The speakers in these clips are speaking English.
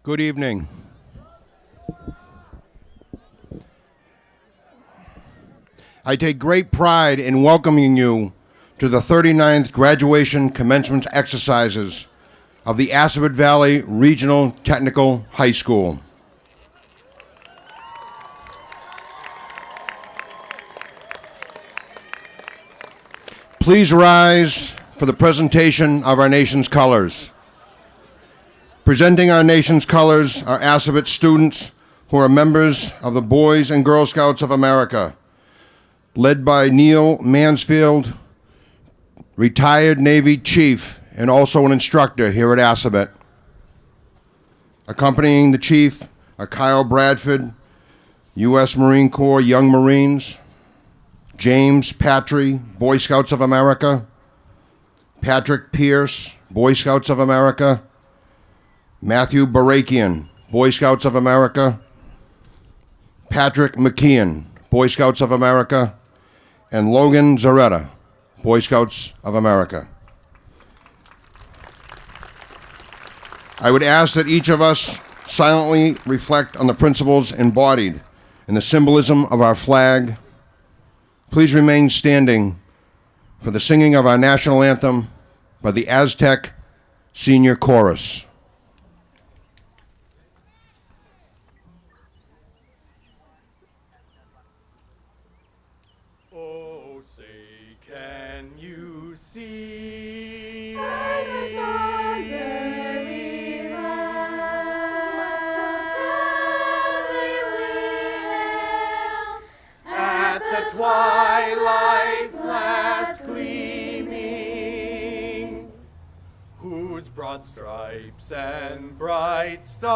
Good evening. I take great pride in welcoming you to the 39th graduation commencement exercises of the Assabet Valley Regional Technical High School. Please rise for the presentation of our nation's colors. Presenting our nation's colors are Assabet students who are members of the Boys and Girl Scouts of America, led by Neil Mansfield, retired Navy chief and also an instructor here at Assabet. Accompanying the chief are Kyle Bradford, U.S. Marine Corps Young Marines, James Patry, Boy Scouts of America, Patrick Pierce, Boy Scouts of America, Matthew Barakian, Boy Scouts of America, Patrick McKeon, Boy Scouts of America, and Logan Zaretta, Boy Scouts of America. I would ask that each of us silently reflect on the principles embodied in the symbolism of our flag. Please remain standing for the singing of our national anthem by the Aztec Senior Chorus. Oh, say, can you see by the dawn's early light, so proudly we hailed at the twilight's last gleaming, whose broad stripes and bright stars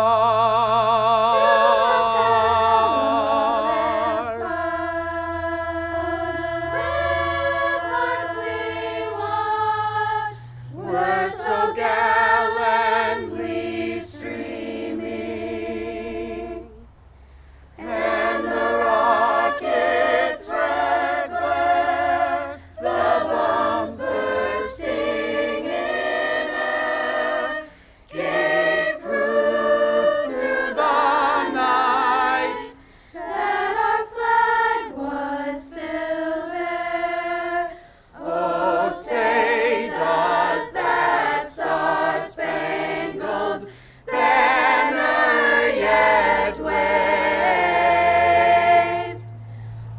ramparts we watched were so gallantly streaming, and the rocket's red glare, the bombs bursting in air, gave proof through the night that our flag was still there. Oh, say, does that star-spangled banner yet wave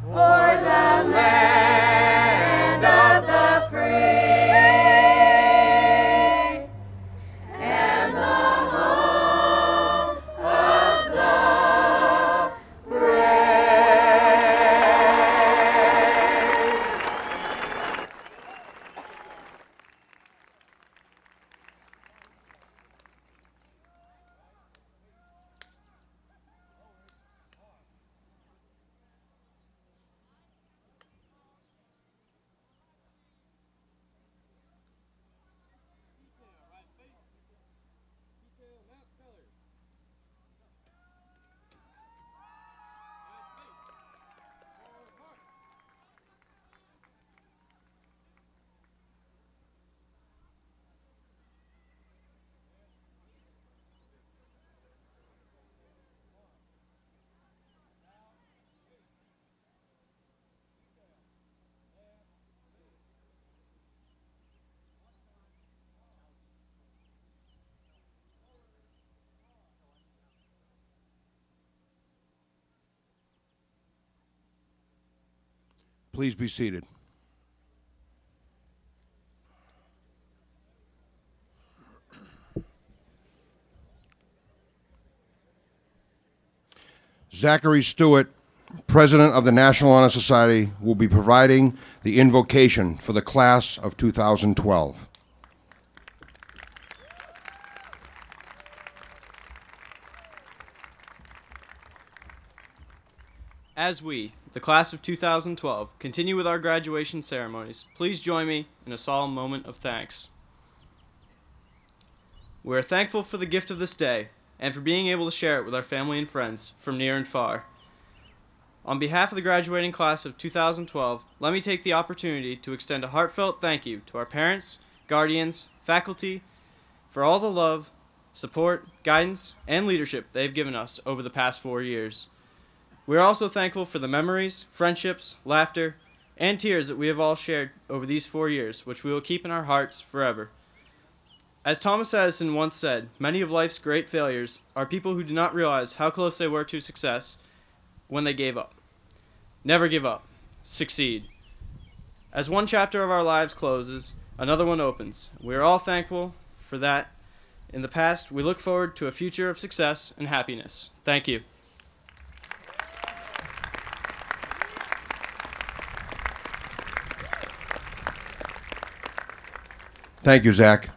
o'er the land of the free and the home of the brave? Please be seated. Zachary Stewart, President of the National Honor Society, will be providing the invocation for the class of 2012. As we, the class of 2012, continue with our graduation ceremonies, please join me in a solemn moment of thanks. We are thankful for the gift of this day and for being able to share it with our family and friends from near and far. On behalf of the graduating class of 2012, let me take the opportunity to extend a heartfelt thank you to our parents, guardians, faculty, for all the love, support, guidance, and leadership they've given us over the past 4 years. We are also thankful for the memories, friendships, laughter, and tears that we have all shared over these 4 years, which we will keep in our hearts forever. As Thomas Edison once said, many of life's great failures are people who do not realize how close they were to success when they gave up. Never give up. Succeed. As one chapter of our lives closes, another one opens. We are all thankful for that. In the past, we look forward to a future of success and happiness. Thank you. Thank you, Zach.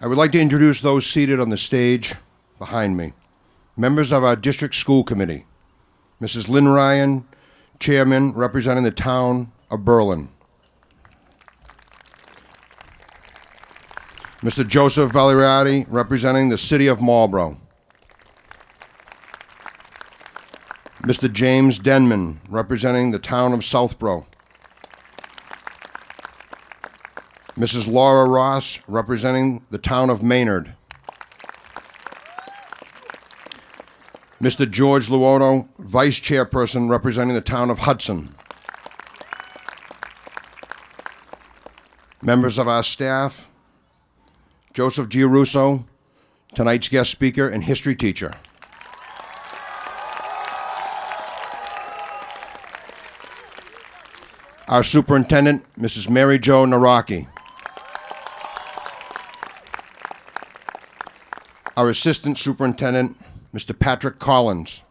I would like to introduce those seated on the stage behind me. Members of our district school committee. Mrs. Lynn Ryan, chairman, representing the town of Berlin. Mr. Joseph Valeriati, representing the city of Marlborough. Mr. James Denman, representing the town of Southborough. Mrs. Laura Ross, representing the town of Maynard. Mr. George Luoto, vice chairperson, representing the town of Hudson. Members of our staff, Joseph Giarusso, tonight's guest speaker and history teacher. Our superintendent, Mrs. Mary Jo Naraki. Our assistant superintendent, Mr. Patrick Collins.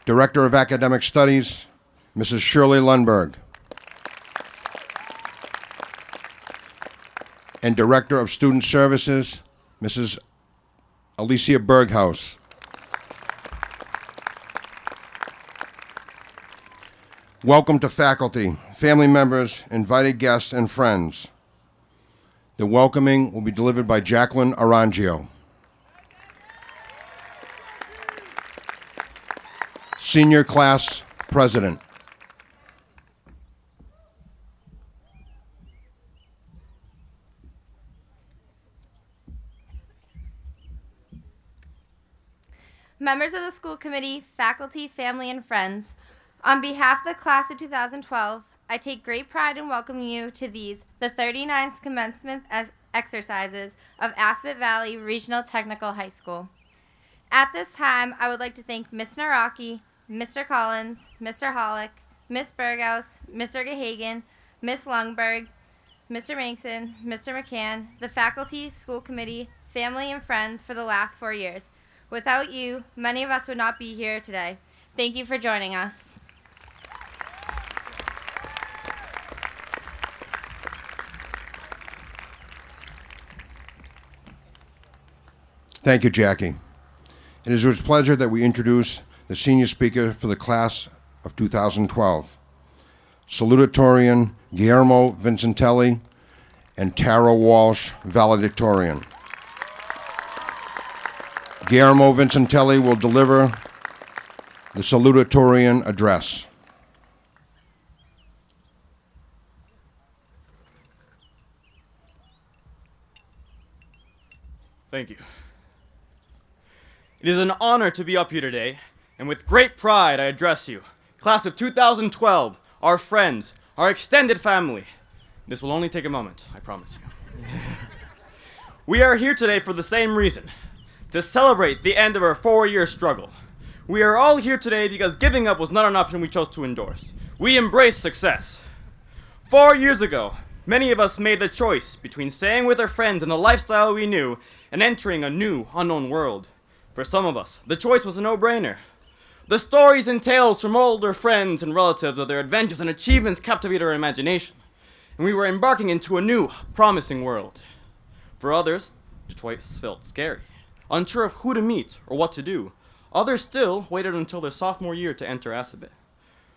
Director of Academic Studies, Mrs. Shirley Lundberg. And Director of Student Services, Mrs. Alicia Berghaus. Welcome to faculty, family members, invited guests, and friends. The welcoming will be delivered by Jacqueline Arangio. Senior Class President. Members of the school committee, faculty, family, and friends, on behalf of the class of 2012, I take great pride in welcoming you to these, the 39th commencement exercises of Aspet Valley Regional Technical High School. At this time, I would like to thank Ms. Naraki, Mr. Collins, Mr. Hollick, Ms. Berghaus, Mr. Gahagan, Ms. Lundberg, Mr. Mankson, Mr. McCann, the faculty, school committee, family, and friends for the last 4 years. Without you, many of us would not be here today. Thank you for joining us. Thank you, Jackie. It is with pleasure that we introduce the senior speaker for the class of 2012, salutatorian Guillermo Vincentelli and Tara Walsh, valedictorian. Guillermo Vincentelli will deliver the salutatorian address. Thank you. It is an honor to be up here today, and with great pride I address you, class of 2012, our friends, our extended family. This will only take a moment, I promise you. We are here today for the same reason, to celebrate the end of our 4-year struggle. We are all here today because giving up was not an option we chose to endorse. We embraced success. 4 years ago, many of us made the choice between staying with our friends and the lifestyle we knew and entering a new, unknown world. For some of us, the choice was a no-brainer. The stories and tales from older friends and relatives of their adventures and achievements captivated our imagination, and we were embarking into a new, promising world. For others, the choice felt scary, unsure of who to meet or what to do. Others still waited until their sophomore year to enter Assabet.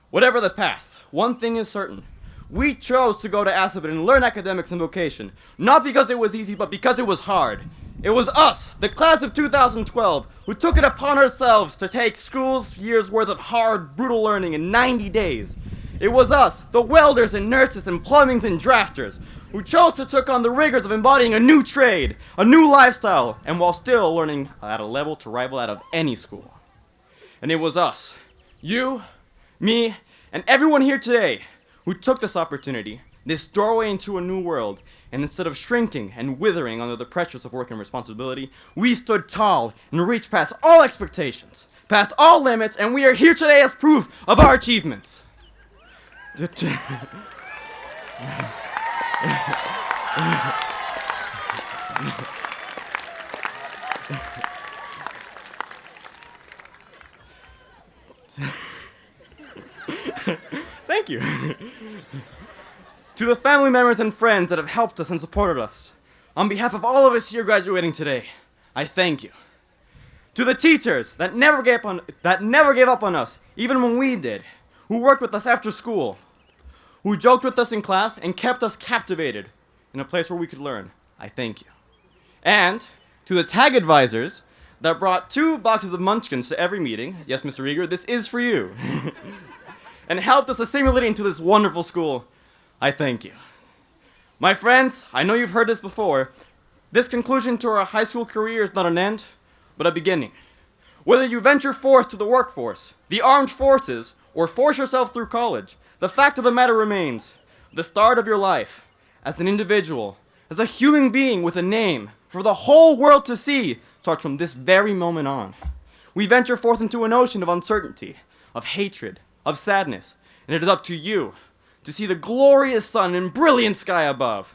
Whatever the path, one thing is certain. We chose to go to Assabet and learn academics and vocation, not because it was easy, but because it was hard. It was us, the class of 2012, who took it upon ourselves to take school's year's worth of hard, brutal learning in 90 days. It was us, the welders and nurses and plumbings and drafters, who chose to take on the rigors of embodying a new trade, a new lifestyle, and while still learning at a level to rival that of any school. And it was us, you, me, and everyone here today who took this opportunity, this doorway into a new world, and instead of shrinking and withering under the pressures of work and responsibility, we stood tall and reached past all expectations, past all limits, and we are here today as proof of our achievements. Thank you. To the family members and friends that have helped us and supported us, on behalf of all of us here graduating today, I thank you. To the teachers that never gave up on us, even when we did, who worked with us after school, who joked with us in class and kept us captivated in a place where we could learn, I thank you. And to the tag advisors that brought 2 boxes of munchkins to every meeting, yes, Mr. Rieger, this is for you, and helped us assimilate into this wonderful school, I thank you. My friends, I know you've heard this before. This conclusion to our high school career is not an end, but a beginning. Whether you venture forth to the workforce, the armed forces, or force yourself through college, the fact of the matter remains, the start of your life, as an individual, as a human being with a name, for the whole world to see, starts from this very moment on. We venture forth into an ocean of uncertainty, of hatred, of sadness, and it is up to you to see the glorious sun and brilliant sky above.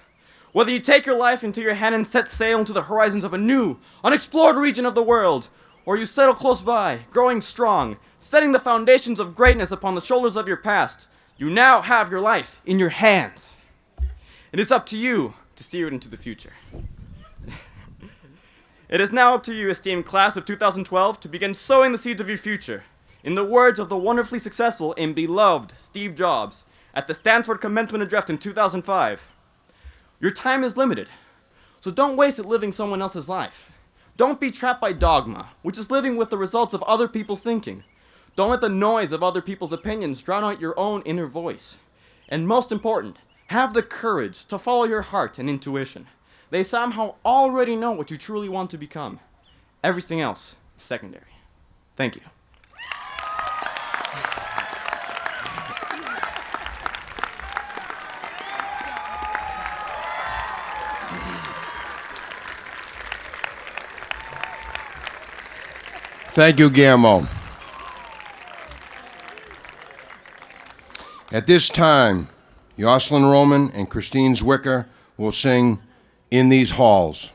Whether you take your life into your hand and set sail into the horizons of a new, unexplored region of the world, or you settle close by, growing strong, setting the foundations of greatness upon the shoulders of your past, you now have your life in your hands. It is up to you to steer it into the future. It is now up to you, esteemed class of 2012, to begin sowing the seeds of your future. In the words of the wonderfully successful and beloved Steve Jobs, at the Stanford Commencement Address in 2005. Your time is limited, so don't waste it living someone else's life. Don't be trapped by dogma, which is living with the results of other people's thinking. Don't let the noise of other people's opinions drown out your own inner voice. And most important, have the courage to follow your heart and intuition. They somehow already know what you truly want to become. Everything else is secondary. Thank you. Thank you, Guillermo. At this time, Jocelyn Roman and Christine Zwicker will sing In These Halls.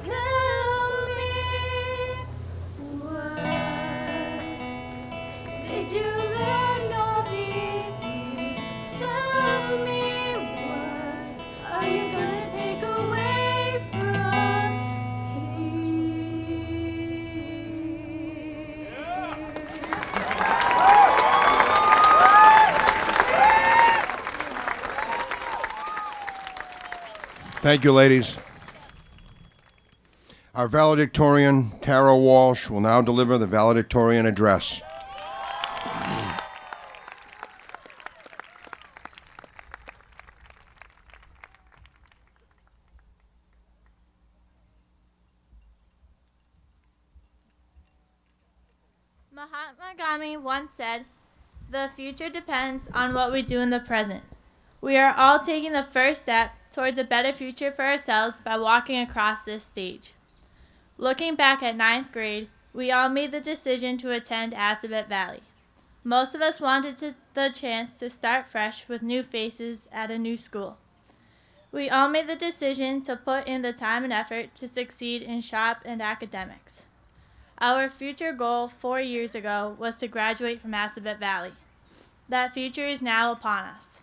tell me, what did you learn all these years? Tell me, what are you gonna take away from Thank you, ladies. Our valedictorian, Tara Walsh, will now deliver the valedictorian address. Mahatma Gandhi once said, "The future depends on what we do in the present." We are all taking the first step towards a better future for ourselves by walking across this stage. Looking back at 9th grade, we all made the decision to attend Assabet Valley. Most of us wanted the chance to start fresh with new faces at a new school. We all made the decision to put in the time and effort to succeed in shop and academics. Our future goal 4 years ago was to graduate from Assabet Valley. That future is now upon us.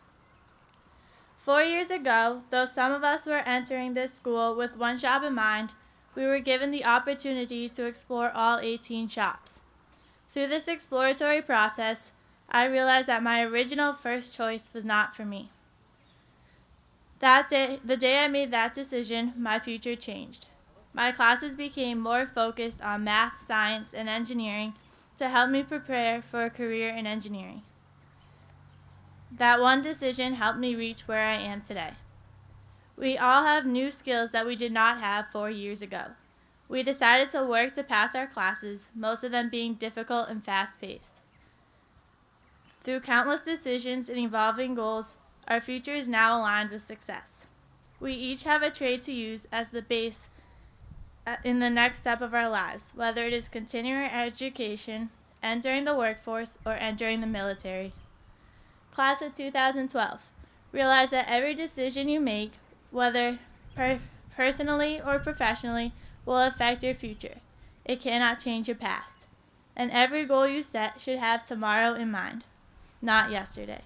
4 years ago, though some of us were entering this school with one shop in mind, we were given the opportunity to explore all 18 shops. Through this exploratory process, I realized that my original first choice was not for me. That day, the day I made that decision, my future changed. My classes became more focused on math, science, and engineering to help me prepare for a career in engineering. That one decision helped me reach where I am today. We all have new skills that we did not have 4 years ago. We decided to work to pass our classes, most of them being difficult and fast-paced. Through countless decisions and evolving goals, our future is now aligned with success. We each have a trade to use as the base in the next step of our lives, whether it is continuing our education, entering the workforce, or entering the military. Class of 2012, realize that every decision you make, whether personally or professionally, will affect your future. It cannot change your past. And every goal you set should have tomorrow in mind, not yesterday.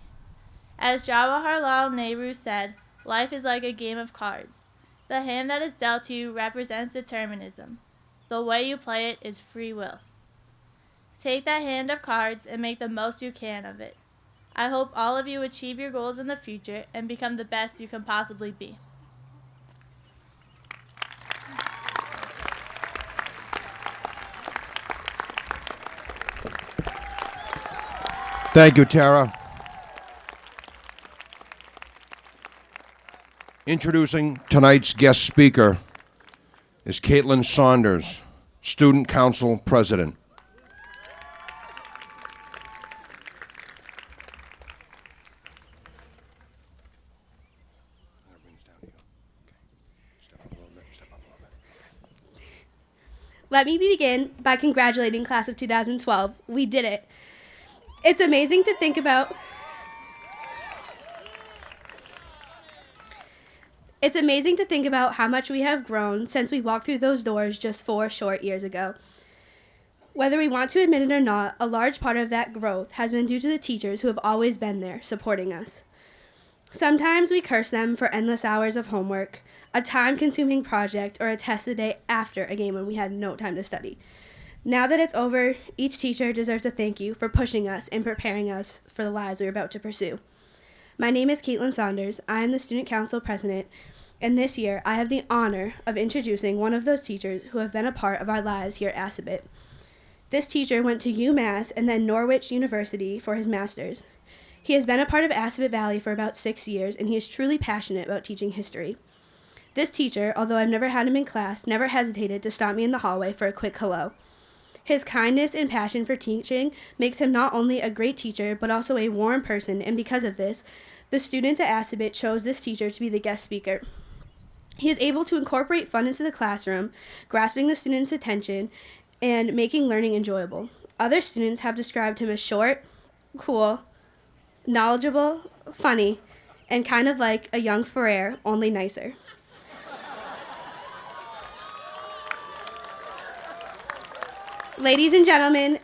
As Jawaharlal Nehru said, life is like a game of cards. The hand that is dealt to you represents determinism. The way you play it is free will. Take that hand of cards and make the most you can of it. I hope all of you achieve your goals in the future and become the best you can possibly be. Thank you, Tara. Introducing tonight's guest speaker is Caitlin Saunders, Student Council President. Let me begin by congratulating class of 2012. We did it. It's amazing to think about. It's amazing to think about how much we have grown since we walked through those doors just 4 short years ago. Whether we want to admit it or not, a large part of that growth has been due to the teachers who have always been there, supporting us. Sometimes we curse them for endless hours of homework, a time-consuming project, or a test the day after a game when we had no time to study. Now that it's over, each teacher deserves a thank you for pushing us and preparing us for the lives we're about to pursue. My name is Caitlin Saunders. I am the Student Council President, and this year I have the honor of introducing one of those teachers who have been a part of our lives here at Assabet. This teacher went to UMass and then Norwich University for his master's. He has been a part of Assabet Valley for about 6 years, and he is truly passionate about teaching history. This teacher, although I've never had him in class, never hesitated to stop me in the hallway for a quick hello. His kindness and passion for teaching makes him not only a great teacher, but also a warm person, and because of this, the students at Assabet chose this teacher to be the guest speaker. He is able to incorporate fun into the classroom, grasping the students' attention, and making learning enjoyable. Other students have described him as short, cool, knowledgeable, funny, and kind of like a young Ferrer, only nicer. Ladies and gentlemen,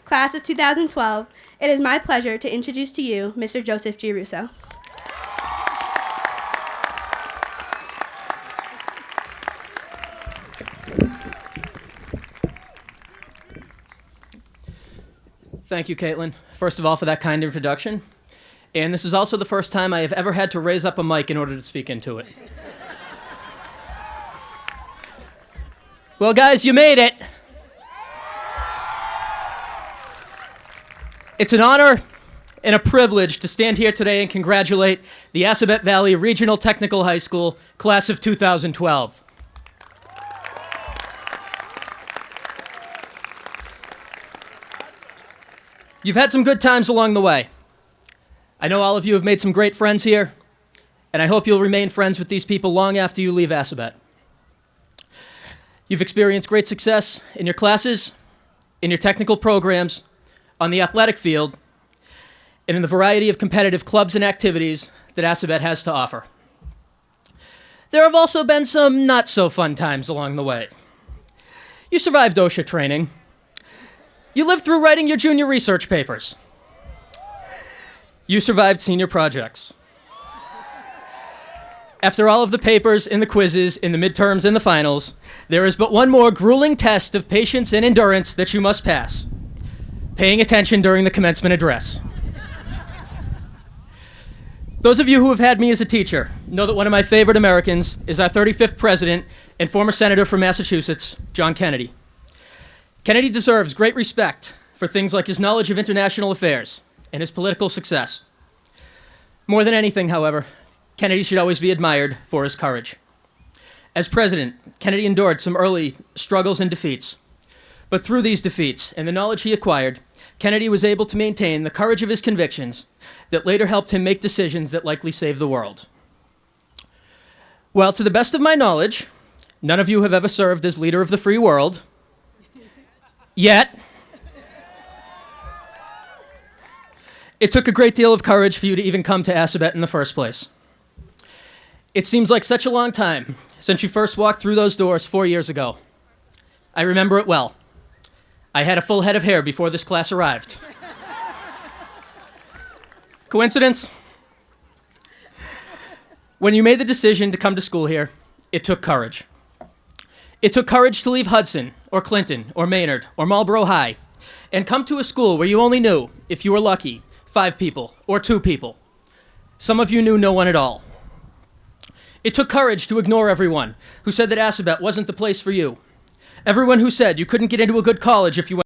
class of 2012, it is my pleasure to introduce to you Mr. Joseph G. Russo. Thank you, Caitlin, first of all, for that kind introduction. And this is also the first time I have ever had to raise up a mic in order to speak into it. Well, guys, you made it. It's an honor and a privilege to stand here today and congratulate the Assabet Valley Regional Technical High School class of 2012. You've had some good times along the way. I know all of you have made some great friends here, and I hope you'll remain friends with these people long after you leave Assabet. You've experienced great success in your classes, in your technical programs, on the athletic field, and in the variety of competitive clubs and activities that Assabet has to offer. There have also been some not-so-fun times along the way. You survived OSHA training. You lived through writing your junior research papers. You survived senior projects. After all of the papers and the quizzes and the midterms and the finals, there is but one more grueling test of patience and endurance that you must pass: paying attention during the commencement address. Those of you who have had me as a teacher know that one of my favorite Americans is our 35th president and former senator from Massachusetts, John Kennedy. Kennedy deserves great respect for things like his knowledge of international affairs and his political success. More than anything, however, Kennedy should always be admired for his courage. As president, Kennedy endured some early struggles and defeats. But through these defeats and the knowledge he acquired, Kennedy was able to maintain the courage of his convictions that later helped him make decisions that likely saved the world. Well, to the best of my knowledge, none of you have ever served as leader of the free world. Yet. It took a great deal of courage for you to even come to Assabet in the first place. It seems like such a long time since you first walked through those doors 4 years ago. I remember it well. I had a full head of hair before this class arrived. Coincidence? When you made the decision to come to school here, it took courage. It took courage to leave Hudson, or Clinton, or Maynard, or Marlboro High, and come to a school where you only knew, if you were lucky, 5 people, or 2 people. Some of you knew no one at all. It took courage to ignore everyone who said that Assabet wasn't the place for you. Everyone who said you couldn't get into a good college if you went